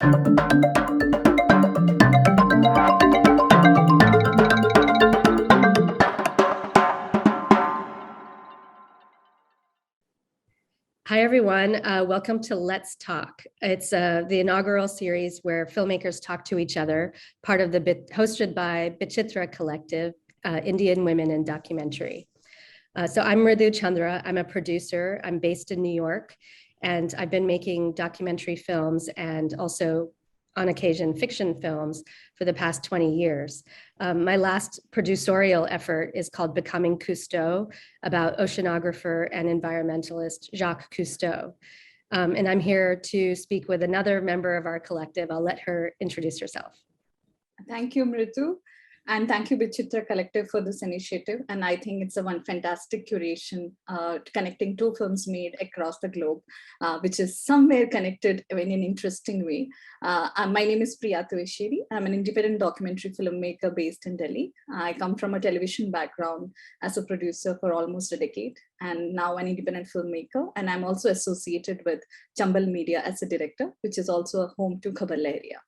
Hi, everyone. Welcome to Let's Talk. It's the inaugural series where filmmakers talk to each other, part of the hosted by Bichitra Collective, Indian Women in Documentary. So I'm Mridu Chandra. I'm a producer. I'm based in New York, and I've been making documentary films and also on occasion fiction films for the past 20 years. My last producerial effort is called Becoming Cousteau, about oceanographer and environmentalist Jacques Cousteau. And I'm here to speak with another member of our collective. I'll let her introduce herself. Thank you, Mridu. And thank you, Bichitra Collective, for this initiative. And I think it's a one fantastic curation connecting two films made across the globe, which is somewhere connected in an interesting way. My name is Priya Thuvassery. I'm an independent documentary filmmaker based in Delhi. I come from a television background as a producer for almost a decade, and now an independent filmmaker. And I'm also associated with Chambal Media as a director, which is also a home to Khabala area.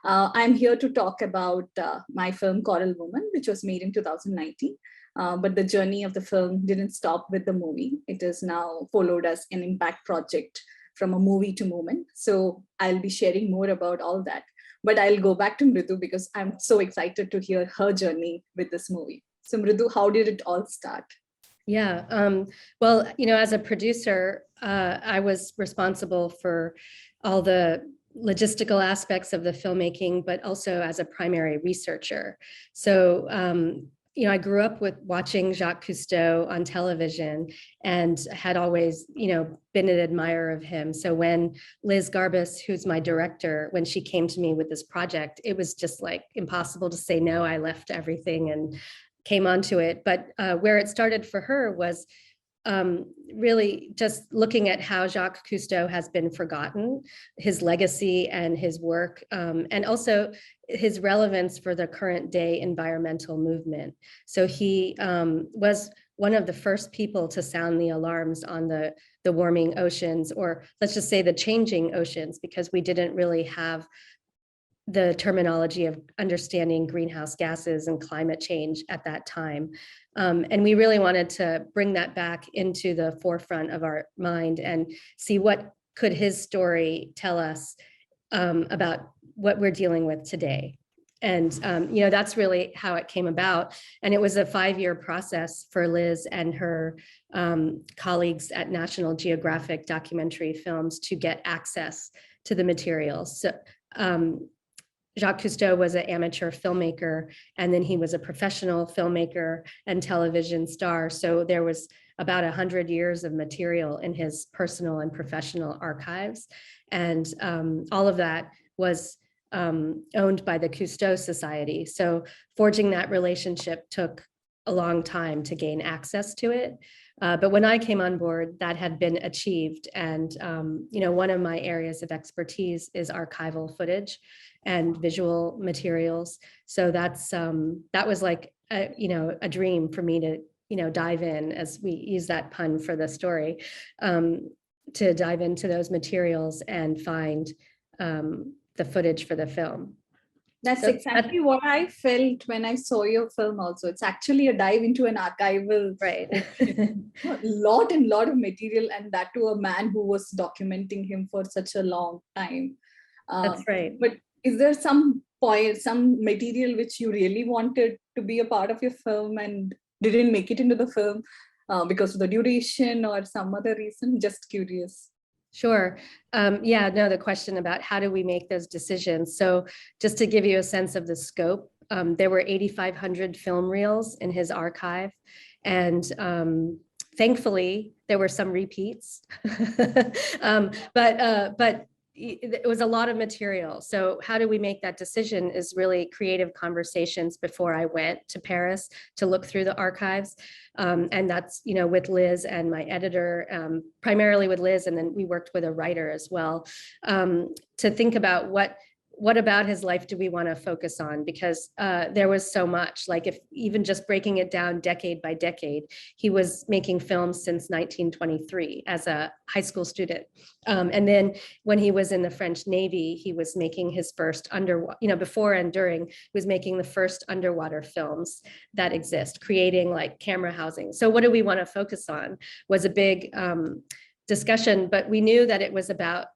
I'm here to talk about my film Coral Woman, which was made in 2019. But the journey of the film didn't stop with the movie. It is now followed as an impact project from a movie to movement. So I'll be sharing more about all that. But I'll go back to Mridu because I'm so excited to hear her journey with this movie. So Mridu, how did it all start? Yeah, well, as a producer, I was responsible for all the logistical aspects of the filmmaking, but also as a primary researcher. So, I grew up with watching Jacques Cousteau on television and had always, been an admirer of him. So when Liz Garbus, who's my director, when she came to me with this project, it was just like impossible to say no. I left everything and came onto it. But where it started for her was really just looking at how Jacques Cousteau has been forgotten, his legacy and his work, and also his relevance for the current day environmental movement. So he was one of the first people to sound the alarms on the warming oceans, or let's just say the changing oceans, because we didn't really have the terminology of understanding greenhouse gases and climate change at that time. And we really wanted to bring that back into the forefront of our mind and see what could his story tell us about what we're dealing with today. And, that's really how it came about. And it was a 5-year process for Liz and her colleagues at National Geographic Documentary Films to get access to the materials. So, Jacques Cousteau was an amateur filmmaker, and then he was a professional filmmaker and television star. So there was about 100 years of material in his personal and professional archives. And all of that was owned by the Cousteau Society. So forging that relationship took a long time to gain access to it. But when I came on board, that had been achieved. And, one of my areas of expertise is archival footage and visual materials. So that was like, a dream for me to, dive in, as we use that pun for the story, to dive into those materials and find the footage for the film. That's exactly what I felt when I saw your film also. It's actually a dive into an archival, right? lot of material, and that to a man who was documenting him for such a long time. That's right. But is there some material which you really wanted to be a part of your film and didn't make it into the film because of the duration or some other reason? Just curious. Sure. The question about how do we make those decisions. So just to give you a sense of the scope, there were 8,500 film reels in his archive. And thankfully, there were some repeats, but it was a lot of material. So how do we make that decision is really creative conversations before I went to Paris to look through the archives. And that's, with Liz and my editor, primarily with Liz, and then we worked with a writer as well, to think about what what about his life do we want to focus on? Because there was so much, like if even just breaking it down decade by decade, he was making films since 1923 as a high school student. And then when he was in the French Navy, he was making his first before and during, he was making the first underwater films that exist, creating like camera housing. So what do we want to focus on was a big discussion, but we knew that it was about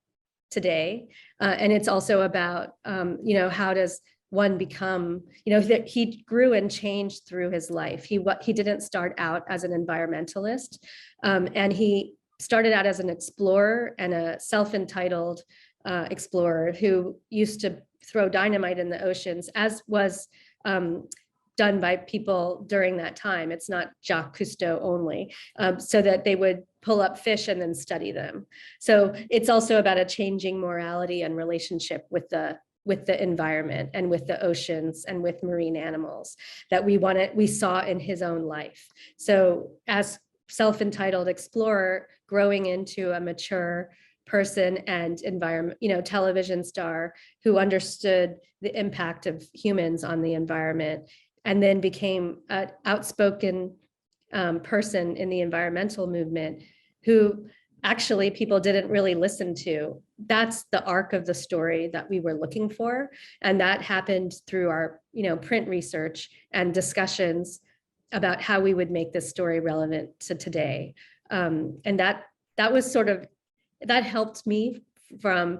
today. And it's also about, how does one become, that he grew and changed through his life. He didn't start out as an environmentalist, and he started out as an explorer and a self-entitled explorer who used to throw dynamite in the oceans, as was done by people during that time. It's not Jacques Cousteau only, so that they would pull up fish and then study them. So it's also about a changing morality and relationship with the environment and with the oceans and with marine animals that we saw in his own life. So as self-entitled explorer, growing into a mature person and environment, television star who understood the impact of humans on the environment, and then became an outspoken person in the environmental movement who actually people didn't really listen to. That's the arc of the story that we were looking for. And that happened through our, print research and discussions about how we would make this story relevant to today. And that was that helped me from,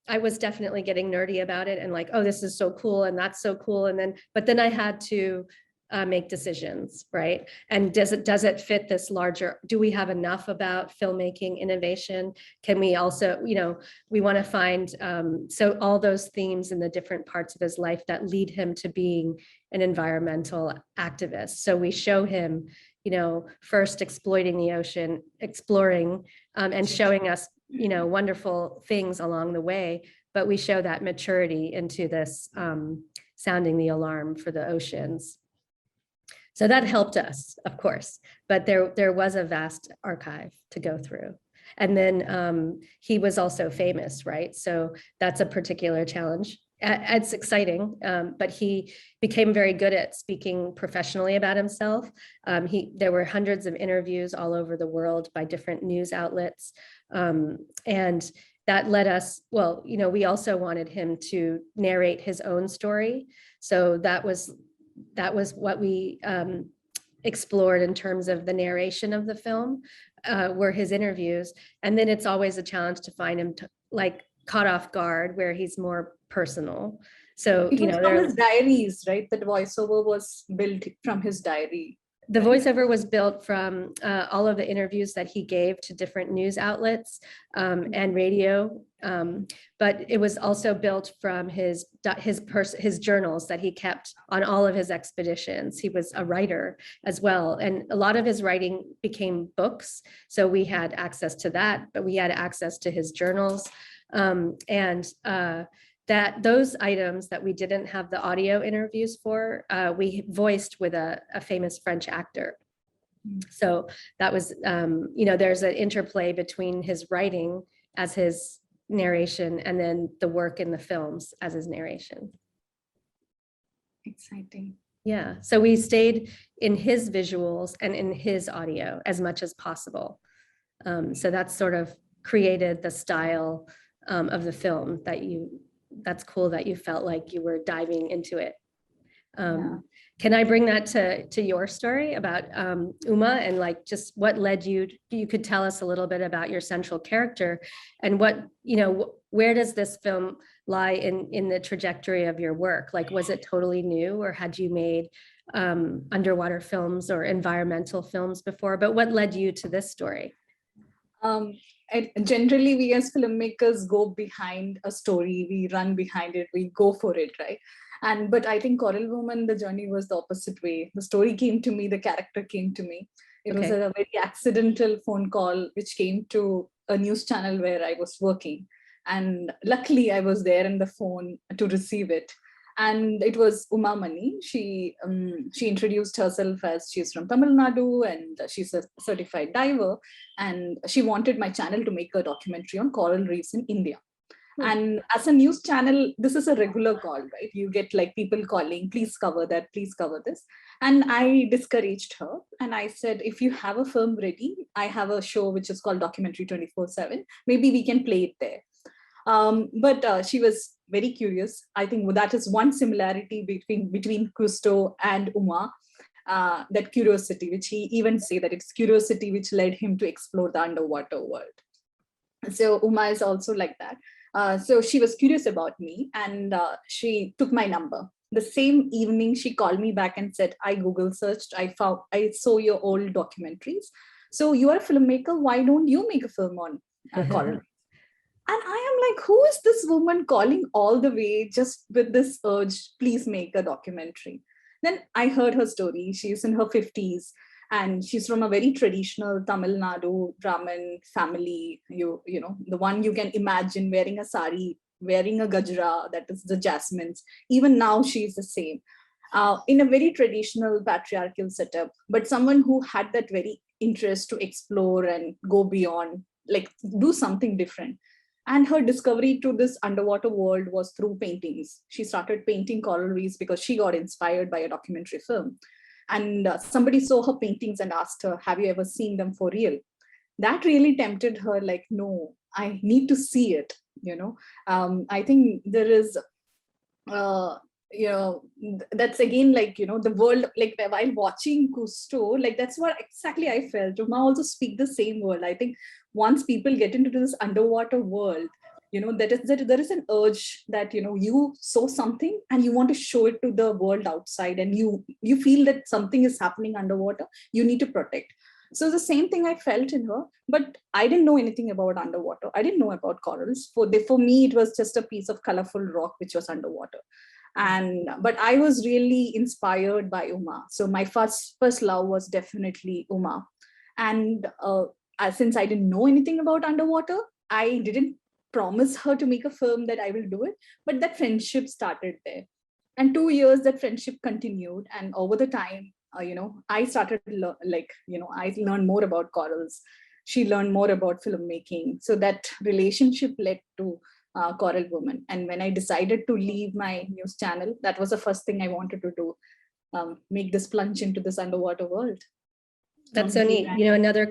I was definitely getting nerdy about it and like, oh, this is so cool and that's so cool. But then I had to make decisions, right? And does it fit this larger, do we have enough about filmmaking innovation? Can we also, we want to find, so all those themes in the different parts of his life that lead him to being an environmental activist. So we show him, first exploiting the ocean, exploring and showing us, wonderful things along the way, but we show that maturity into this sounding the alarm for the oceans. So that helped us, of course, but there was a vast archive to go through. And then he was also famous, right? So that's a particular challenge. It's exciting, but he became very good at speaking professionally about himself. There were hundreds of interviews all over the world by different news outlets. And that led us, we also wanted him to narrate his own story. So that was what we explored in terms of the narration of the film, were his interviews. And then it's always a challenge to find him caught off guard where he's more personal. So, it was from his diaries, right? That voiceover was built from his diary. The voiceover was built from all of the interviews that he gave to different news outlets and radio, but it was also built from his journals that he kept on all of his expeditions. He was a writer as well, and a lot of his writing became books, so we had access to that, but we had access to his journals, and that those items that we didn't have the audio interviews for, we voiced with a famous French actor. So that was, there's an interplay between his writing as his narration and then the work in the films as his narration. Exciting. Yeah, so we stayed in his visuals and in his audio as much as possible. So that's sort of created the style of the film that's cool that you felt like you were diving into it. Yeah. Can I bring that to your story about Uma and just what led you could tell us a little bit about your central character and where does this film lie in the trajectory of your work? Was it totally new, or had you made underwater films or environmental films before, but what led you to this story? Generally, we as filmmakers go behind a story, we run behind it, we go for it, right? But I think Coral Woman, the journey was the opposite way. The story came to me, the character came to me. It was a very accidental phone call which came to a news channel where I was working. And luckily I was there in the phone to receive it. And it was Uma Mani. She introduced herself as she's from Tamil Nadu and she's a certified diver. And she wanted my channel to make a documentary on coral reefs in India. And as a news channel, this is a regular call, right? You get like people calling, please cover that, please cover this. And I discouraged her. And I said, if you have a film ready, I have a show which is called Documentary 24/7. Maybe we can play it there. But she was very curious. I think that is one similarity between Cousteau and Uma, that curiosity, which he even say that it's curiosity which led him to explore the underwater world. So Uma is also like that. So she was curious about me, and she took my number. The same evening, she called me back and said, I Google searched, I saw your old documentaries. So you are a filmmaker, why don't you make a film on coral? And I am like, who is this woman calling all the way just with this urge, please make a documentary? Then I heard her story. She's in her 50s and she's from a very traditional Tamil Nadu Brahmin family. You know, the one you can imagine wearing a sari, wearing a gajra, that is the jasmines. Even now she's the same. In a very traditional patriarchal setup, but someone who had that very interest to explore and go beyond, like do something different. And her discovery to this underwater world was through paintings. She started painting coral reefs because she got inspired by a documentary film. And somebody saw her paintings and asked her, have you ever seen them for real? That really tempted her, like, no, I need to see it. You know, I think there is, you know, that's again like, you know, the world, like while watching Cousteau, like that's what exactly I felt. Uma also speak the same word. I think once people get into this underwater world, you know, there is an urge that, you know, you saw something and you want to show it to the world outside, and you feel that something is happening underwater, you need to protect. So the same thing I felt in her, but I didn't know anything about underwater. I didn't know about corals. For me, it was just a piece of colorful rock which was underwater. And but I was really inspired by Uma. So my first love was definitely Uma. And since I didn't know anything about underwater, I didn't promise her to make a film that I will do it, but that friendship started there. And 2 years that friendship continued, and over the time, you know, I started I learned more about corals. She learned more about filmmaking. So that relationship led to Coral Woman. And when I decided to leave my news channel, that was the first thing I wanted to do, make this plunge into this underwater world. That's so neat. You know, another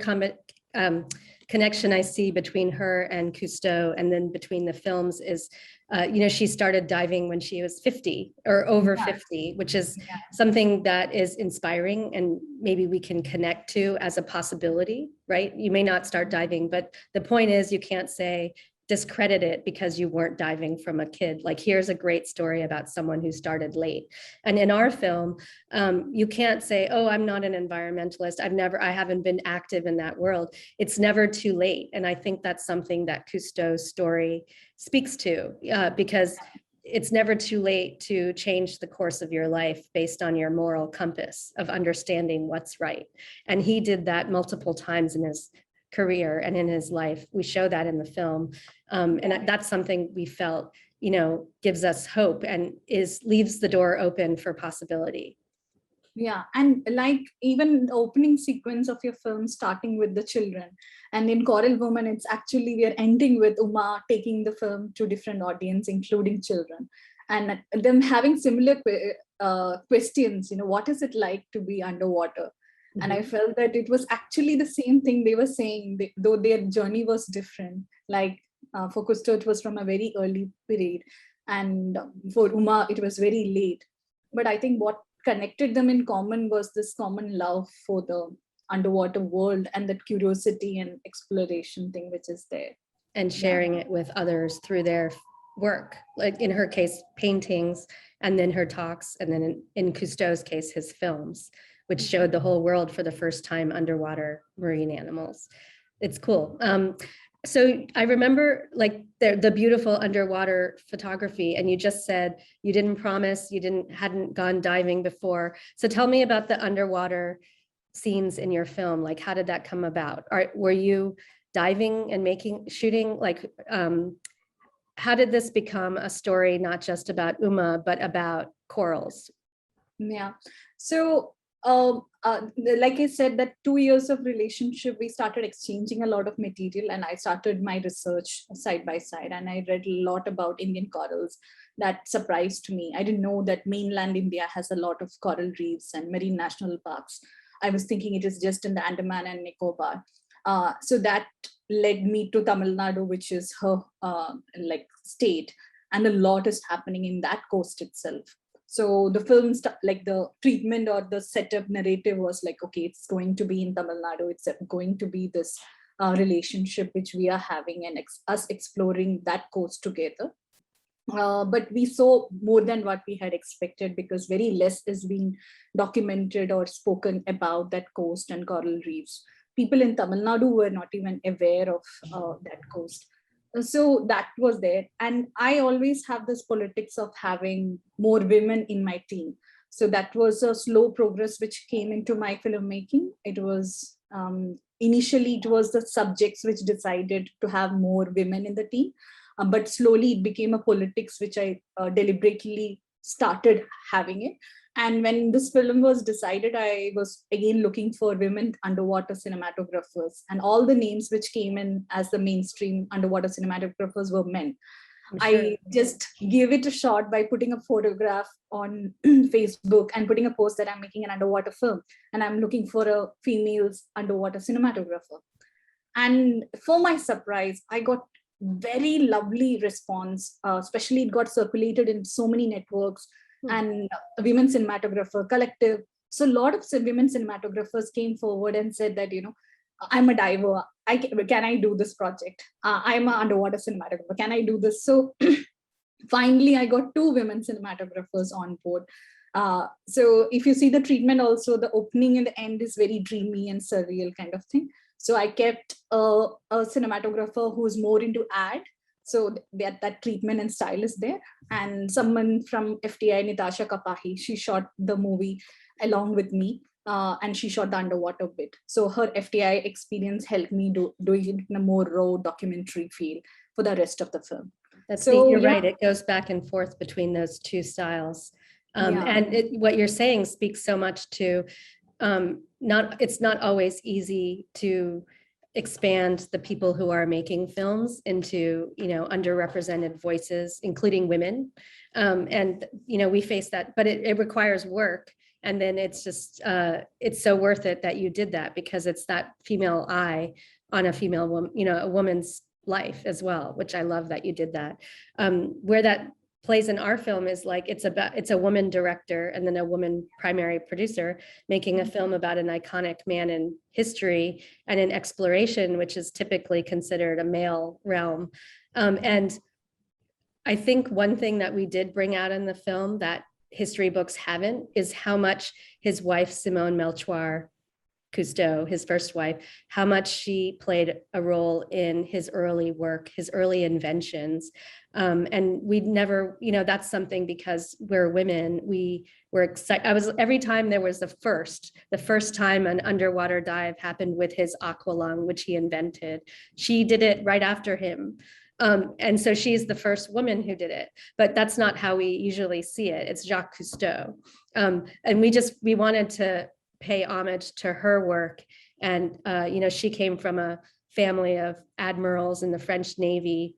connection I see between her and Cousteau, and then between the films, is, you know, she started diving when she was 50 or over 50, which is something that is inspiring and maybe we can connect to as a possibility, right? You may not start diving, but the point is you can't say, discredit it because you weren't diving from a kid. Like, here's a great story about someone who started late. And in our film, you can't say, oh, I'm not an environmentalist. I haven't been active in that world. It's never too late. And I think that's something that Cousteau's story speaks to, because it's never too late to change the course of your life based on your moral compass of understanding what's right. And he did that multiple times in his career and in his life. We show that in the film. And that's something we felt, you know, gives us hope and leaves the door open for possibility. Yeah, and like even the opening sequence of your film starting with the children, and in Coral Woman, it's actually we are ending with Uma taking the film to different audience, including children, and them having similar questions. You know, what is it like to be underwater? And I felt that it was actually the same thing they were saying, though their journey was different. Like for Cousteau, it was from a very early period, and for Uma, it was very late. But I think what connected them in common was this common love for the underwater world and that curiosity and exploration thing which is there. And sharing it with others through their work, like in her case, paintings, and then her talks, and then in Cousteau's case, his films, which showed the whole world for the first time underwater marine animals. It's cool. So I remember like the beautiful underwater photography, and you just said you didn't promise, you hadn't gone diving before. So tell me about the underwater scenes in your film. Like, how did that come about? Were you diving and shooting? Like, how did this become a story, not just about Uma, but about corals? Yeah. So like I said, that 2 years of relationship, we started exchanging a lot of material, and I started my research side by side, and I read a lot about Indian corals that surprised me. I didn't know that mainland India has a lot of coral reefs and marine national parks. I was thinking it is just in the Andaman and Nicobar. So that led me to Tamil Nadu, which is her like state, and a lot is happening in that coast itself. So the film, like the treatment or the setup narrative was like, okay, it's going to be in Tamil Nadu. It's going to be this relationship which we are having, and us exploring that coast together. But we saw more than what we had expected, because very less is being documented or spoken about that coast and coral reefs. People in Tamil Nadu were not even aware of that coast. So that was there. And I always have this politics of having more women in my team. So that was a slow progress which came into my filmmaking. It was initially, it was the subjects which decided to have more women in the team. But slowly it became a politics which I deliberately started having it. And when this film was decided, I was again looking for women underwater cinematographers, and all the names which came in as the mainstream underwater cinematographers were men. Sure. I just gave it a shot by putting a photograph on Facebook and putting a post that I'm making an underwater film, and I'm looking for a female underwater cinematographer. And for my surprise, I got very lovely response, especially it got circulated in so many networks, and Women Cinematographer Collective. So a lot of women cinematographers came forward and said that, I'm a diver. Can I do this project? I'm an underwater cinematographer. Can I do this? So finally, I got 2 women cinematographers on board. So if you see the treatment also, the opening and the end is very dreamy and surreal kind of thing. So I kept a cinematographer who's more into ad. So that treatment and style is there. And someone from FTI, Nitasha Kapahi, she shot the movie along with me. And she shot the underwater bit. So her FTI experience helped me doing it in a more raw documentary feel for the rest of the film. That's so, you're right. It goes back and forth between those 2 styles. And what you're saying speaks so much to it's not always easy to expand the people who are making films into, underrepresented voices, including women. And, we face that, but it requires work. And then it's just, it's so worth it that you did that, because it's that female eye on a female woman, a woman's life as well, which I love that you did that. Where that plays in our film is like, it's a woman director and then a woman primary producer making a film about an iconic man in history and in exploration, which is typically considered a male realm. And I think one thing that we did bring out in the film that history books haven't is how much his wife, Simone Melchoir Cousteau, his first wife, how much she played a role in his early work, his early inventions. And we'd never, that's something, because we're women, we were excited. Every time there was the first time an underwater dive happened with his aqualung, which he invented, she did it right after him. And so she's the first woman who did it, but that's not how we usually see it. It's Jacques Cousteau. And we wanted to pay homage to her work. And, she came from a family of admirals in the French Navy.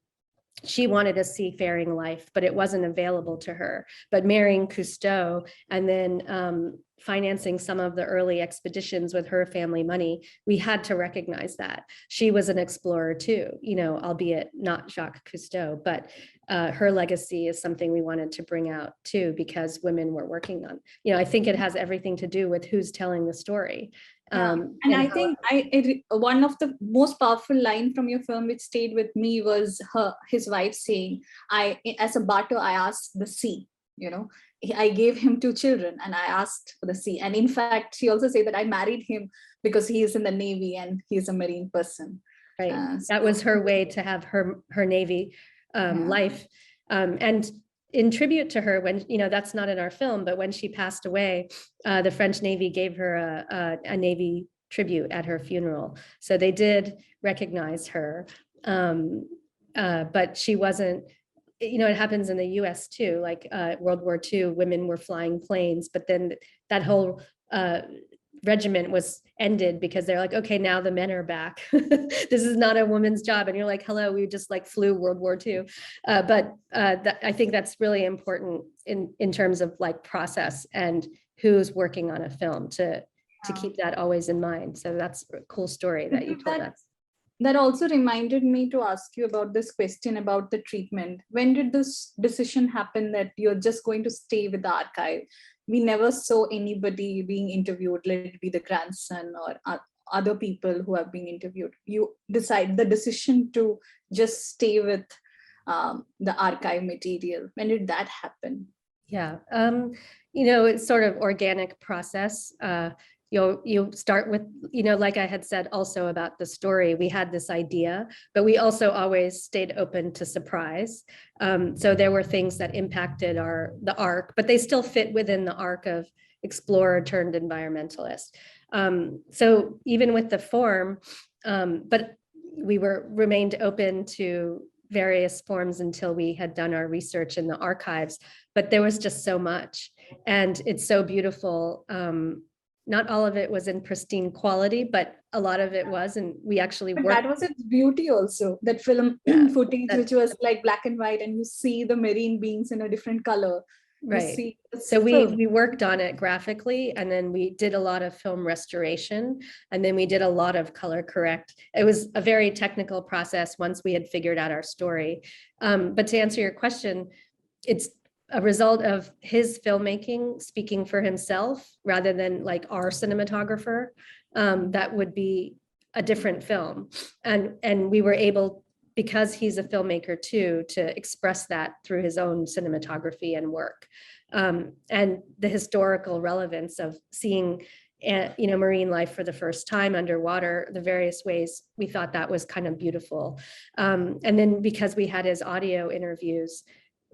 She wanted a seafaring life, but it wasn't available to her. But marrying Cousteau and then financing some of the early expeditions with her family money, we had to recognize that. She was an explorer too, albeit not Jacques Cousteau, but her legacy is something we wanted to bring out too, because women were working on, I think it has everything to do with who's telling the story. And I think one of the most powerful line from your film which stayed with me was his wife saying, as a barter, I asked the sea, I gave him 2 children and I asked for the sea. And in fact, she also said that I married him because he is in the Navy and he's a Marine person. Right. That was her way to have her Navy life. And in tribute to her, when, that's not in our film, but when she passed away, the French Navy gave her a Navy tribute at her funeral. So they did recognize her, but she wasn't, it happens in the US too, like World War II, women were flying planes, but then that whole regiment was ended because they're like, okay, now the men are back. This is not a woman's job. And you're like, hello, we just like flew World War II. I think that's really important in terms of like process and who's working on a film to keep that always in mind. So that's a cool story that you told us. That also reminded me to ask you about this question about the treatment. When did this decision happen that you're just going to stay with the archive? We never saw anybody being interviewed, let it be the grandson or other people who have been interviewed. You decide the decision to just stay with the archive material. When did that happen? Yeah, it's sort of organic process. You start with, like I had said also about the story, we had this idea, but we also always stayed open to surprise. So there were things that impacted the arc, but they still fit within the arc of explorer turned environmentalist. So even with the form, but we remained open to various forms until we had done our research in the archives, but there was just so much, and it's so beautiful. Not all of it was in pristine quality, but a lot of it was, and we actually worked. That was its beauty also, that film footage, which was like black and white, and you see the marine beings in a different color. Right. So we worked on it graphically, and then we did a lot of film restoration, and then we did a lot of color correct. It was a very technical process once we had figured out our story. But to answer your question, it's a result of his filmmaking speaking for himself rather than like our cinematographer. That would be a different film. And we were able, because he's a filmmaker too, to express that through his own cinematography and work. And the historical relevance of seeing marine life for the first time underwater, the various ways, we thought that was kind of beautiful. And then because we had his audio interviews,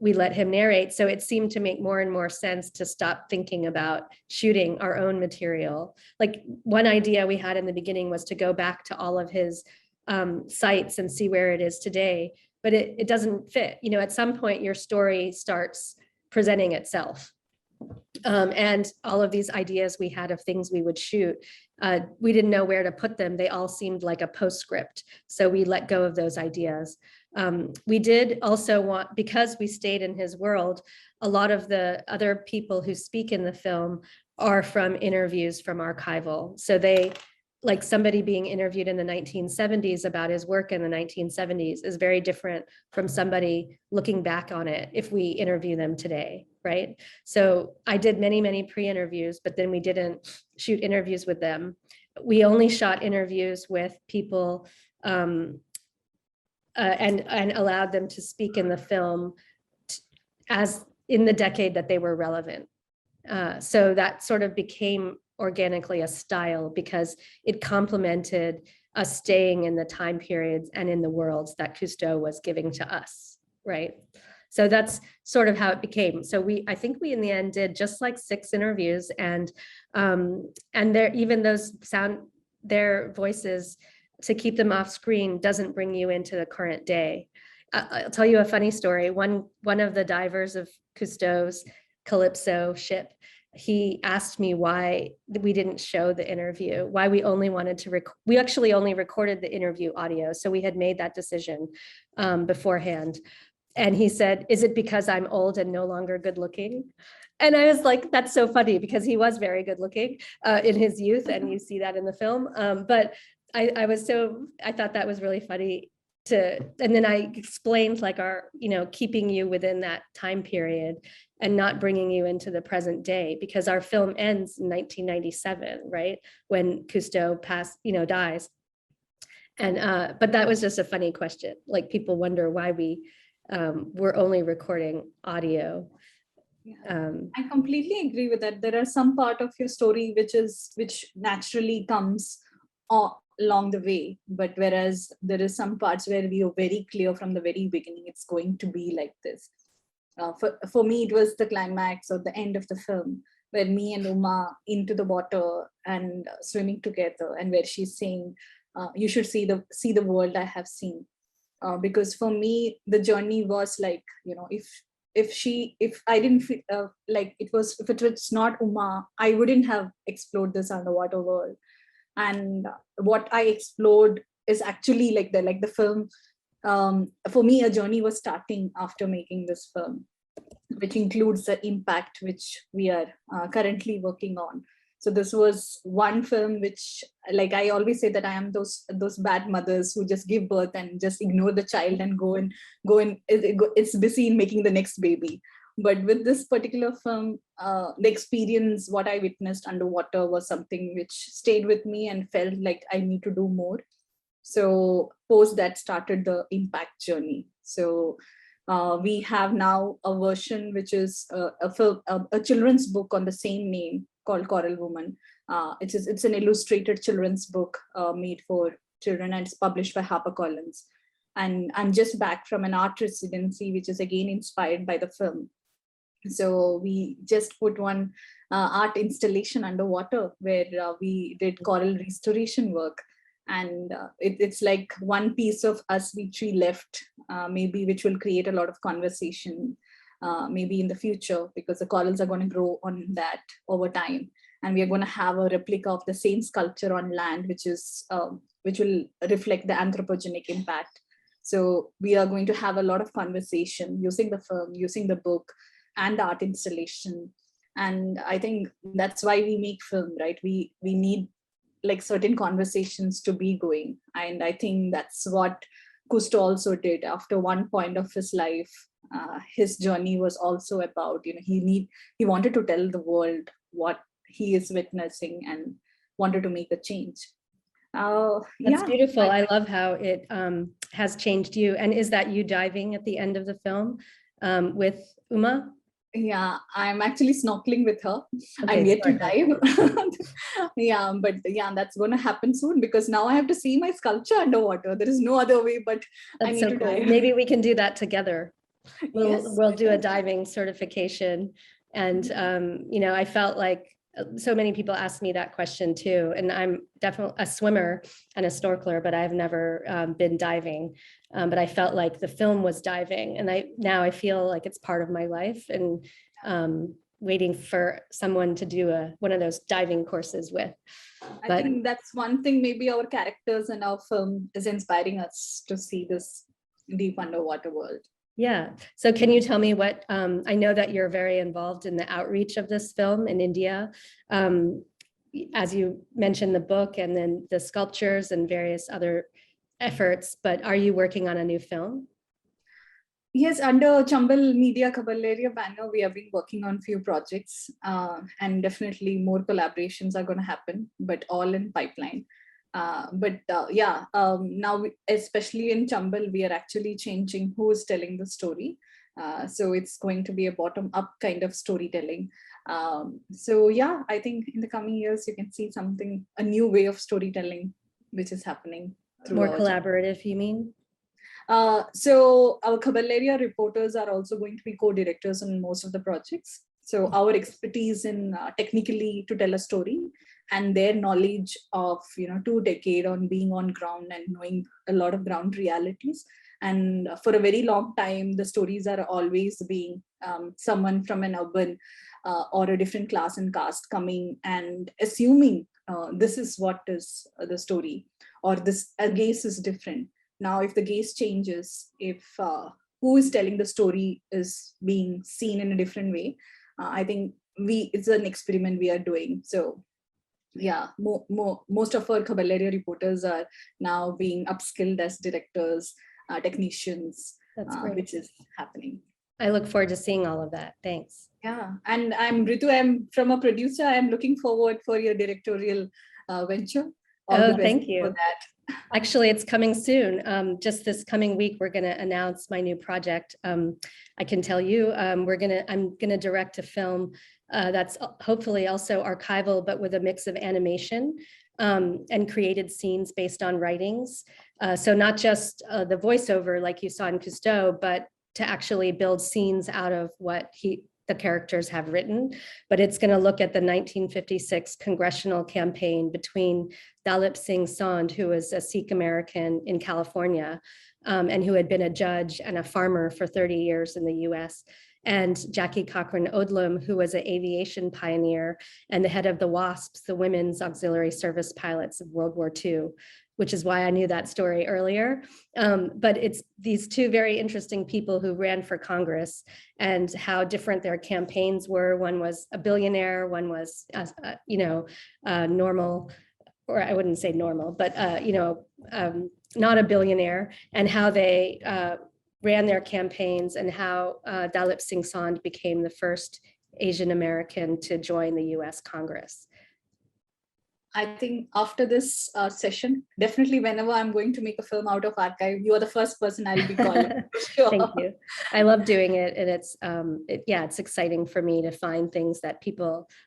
we let him narrate. So it seemed to make more and more sense to stop thinking about shooting our own material. Like one idea we had in the beginning was to go back to all of his sites and see where it is today, but it doesn't fit. At some point your story starts presenting itself. And all of these ideas we had of things we would shoot, we didn't know where to put them. They all seemed like a postscript. So we let go of those ideas. We did also want, because we stayed in his world, a lot of the other people who speak in the film are from interviews from archival. So they, like somebody being interviewed in the 1970s about his work in the 1970s is very different from somebody looking back on it if we interview them today, right? So I did many, many pre-interviews, but then we didn't shoot interviews with them. We only shot interviews with people and allowed them to speak in the film as in the decade that they were relevant. So that sort of became organically a style because it complemented us staying in the time periods and in the worlds that Cousteau was giving to us, right? So that's sort of how it became. So I think we in the end did just like 6 interviews, and even those their voices, to keep them off screen doesn't bring you into the current day. I'll tell you a funny story. One of the divers of Cousteau's Calypso ship, he asked me why we didn't show the interview, why we only wanted to we actually only recorded the interview audio. So we had made that decision beforehand. And he said, is it because I'm old and no longer good looking? And I was like, that's so funny, because he was very good looking in his youth, and you see that in the film. But I thought that was really funny and then I explained like our, keeping you within that time period and not bringing you into the present day, because our film ends in 1997, right? When Cousteau dies. And, but that was just a funny question. Like people wonder why we were only recording audio. I completely agree with that. There are some part of your story which naturally comes along the way, but whereas there is some parts where we are very clear from the very beginning it's going to be like this. For me, it was the climax or the end of the film, where me and Uma into the water and swimming together, and where she's saying, you should see the world I have seen. Because for me, the journey was like, if if I didn't feel like if it was not Uma, I wouldn't have explored this underwater world. And what I explored is actually like the film. For me, a journey was starting after making this film, which includes the impact which we are currently working on. So this was one film which, like I always say, that I am those bad mothers who just give birth and just ignore the child and go and it's busy in making the next baby. But with this particular film, the experience, what I witnessed underwater was something which stayed with me and felt like I need to do more. So post that started the impact journey. So we have now a version which is a children's book on the same name called Coral Woman. It's an illustrated children's book made for children, and it's published by HarperCollins. And I'm just back from an art residency, which is again inspired by the film. So we just put one art installation underwater where we did coral restoration work. And it's like one piece of us which we left, maybe which will create a lot of conversation, maybe in the future, because the corals are going to grow on that over time. And we are going to have a replica of the same sculpture on land, which will reflect the anthropogenic impact. So we are going to have a lot of conversation using the film, using the book, and the art installation. And I think that's why we make film, right? We need like certain conversations to be going. And I think that's what Cousteau also did after one point of his life. His journey was also about, he wanted to tell the world what he is witnessing and wanted to make a change. That's beautiful. I love how it has changed you. And is that you diving at the end of the film with Uma? Yeah, I'm actually snorkeling with her. Okay, I'm yet to dive. Yeah, but yeah, that's going to happen soon, because now I have to see my sculpture underwater. There is no other way, but that's I need so to cool. dive. Maybe we can do that together. We'll do a Yes. diving certification. And, I felt like so many people ask me that question too. And I'm definitely a swimmer and a snorkeler, but I've never been diving. But I felt like the film was diving, and now I feel like it's part of my life, and waiting for someone to do one of those diving courses with. I think that's one thing, maybe our characters and our film is inspiring us to see this deep underwater world. Yeah. So can you tell me what, I know that you're very involved in the outreach of this film in India. As you mentioned, the book and then the sculptures and various other efforts, but are you working on a new film? Yes, under Chambal Media Caballeria banner, we have been working on few projects, and definitely more collaborations are going to happen, but all in pipeline. Now, especially in Chambal, we are actually changing who is telling the story. So it's going to be a bottom-up kind of storytelling. I think in the coming years, you can see a new way of storytelling, which is happening. More collaborative, you mean? So our Caballeria reporters are also going to be co-directors on most of the projects. So our expertise in technically to tell a story, and their knowledge of 2 decades on being on ground and knowing a lot of ground realities. And for a very long time, the stories are always being someone from an urban or a different class and caste coming and assuming this is what is the story, or this gaze is different. Now, if the gaze changes, if who is telling the story is being seen in a different way, I think it's an experiment we are doing. So yeah, most of our Caballeria reporters are now being upskilled as directors, technicians, which is happening. I look forward to seeing all of that. Thanks. Yeah, and I'm Mridu. I'm from a producer. I'm looking forward for your directorial venture. All the best thank you for that. Actually, it's coming soon. Just this coming week, we're going to announce my new project. I can tell you, I'm going to direct a film that's hopefully also archival, but with a mix of animation and created scenes based on writings. So not just the voiceover like you saw in Cousteau, but to actually build scenes out of what the characters have written. But it's going to look at the 1956 congressional campaign between Dalip Singh Sandh, who was a Sikh American in California, and who had been a judge and a farmer for 30 years in the US, and Jackie Cochran Odlum, who was an aviation pioneer and the head of the WASPs, the Women's Auxiliary Service Pilots of World War II, which is why I knew that story earlier. But it's these two very interesting people who ran for Congress and how different their campaigns were. One was a billionaire, one was, normal, or I wouldn't say normal, but, not a billionaire, and how they ran their campaigns and how Dalip Singh Sandh became the first Asian American to join the US Congress. I think after this session, definitely whenever I'm going to make a film out of archive, you are the first person I'll be calling. Sure. Thank you. I love doing it. And it's, it's exciting for me to find things that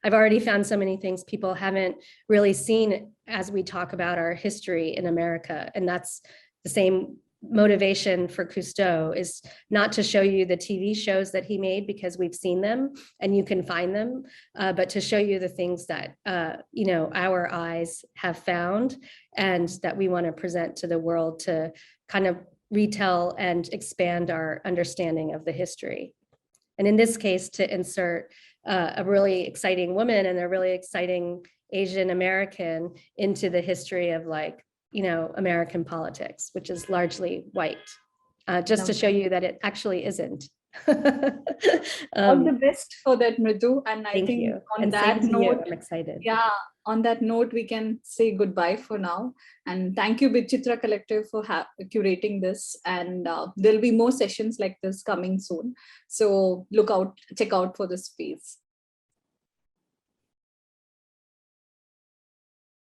I've already found so many things people haven't really seen as we talk about our history in America. And that's the same motivation for Cousteau, is not to show you the TV shows that he made because we've seen them and you can find them, but to show you the things that our eyes have found and that we want to present to the world to kind of retell and expand our understanding of the history. And in this case, to insert a really exciting woman and a really exciting Asian American into the history of American politics, which is largely white, just to show you that it actually isn't. All the best for that, Mridu. And I think you. on and that note, I'm excited. Yeah, on that note, we can say goodbye for now. And thank you, Vichitra Collective, for curating this. And there'll be more sessions like this coming soon. So check out for the space.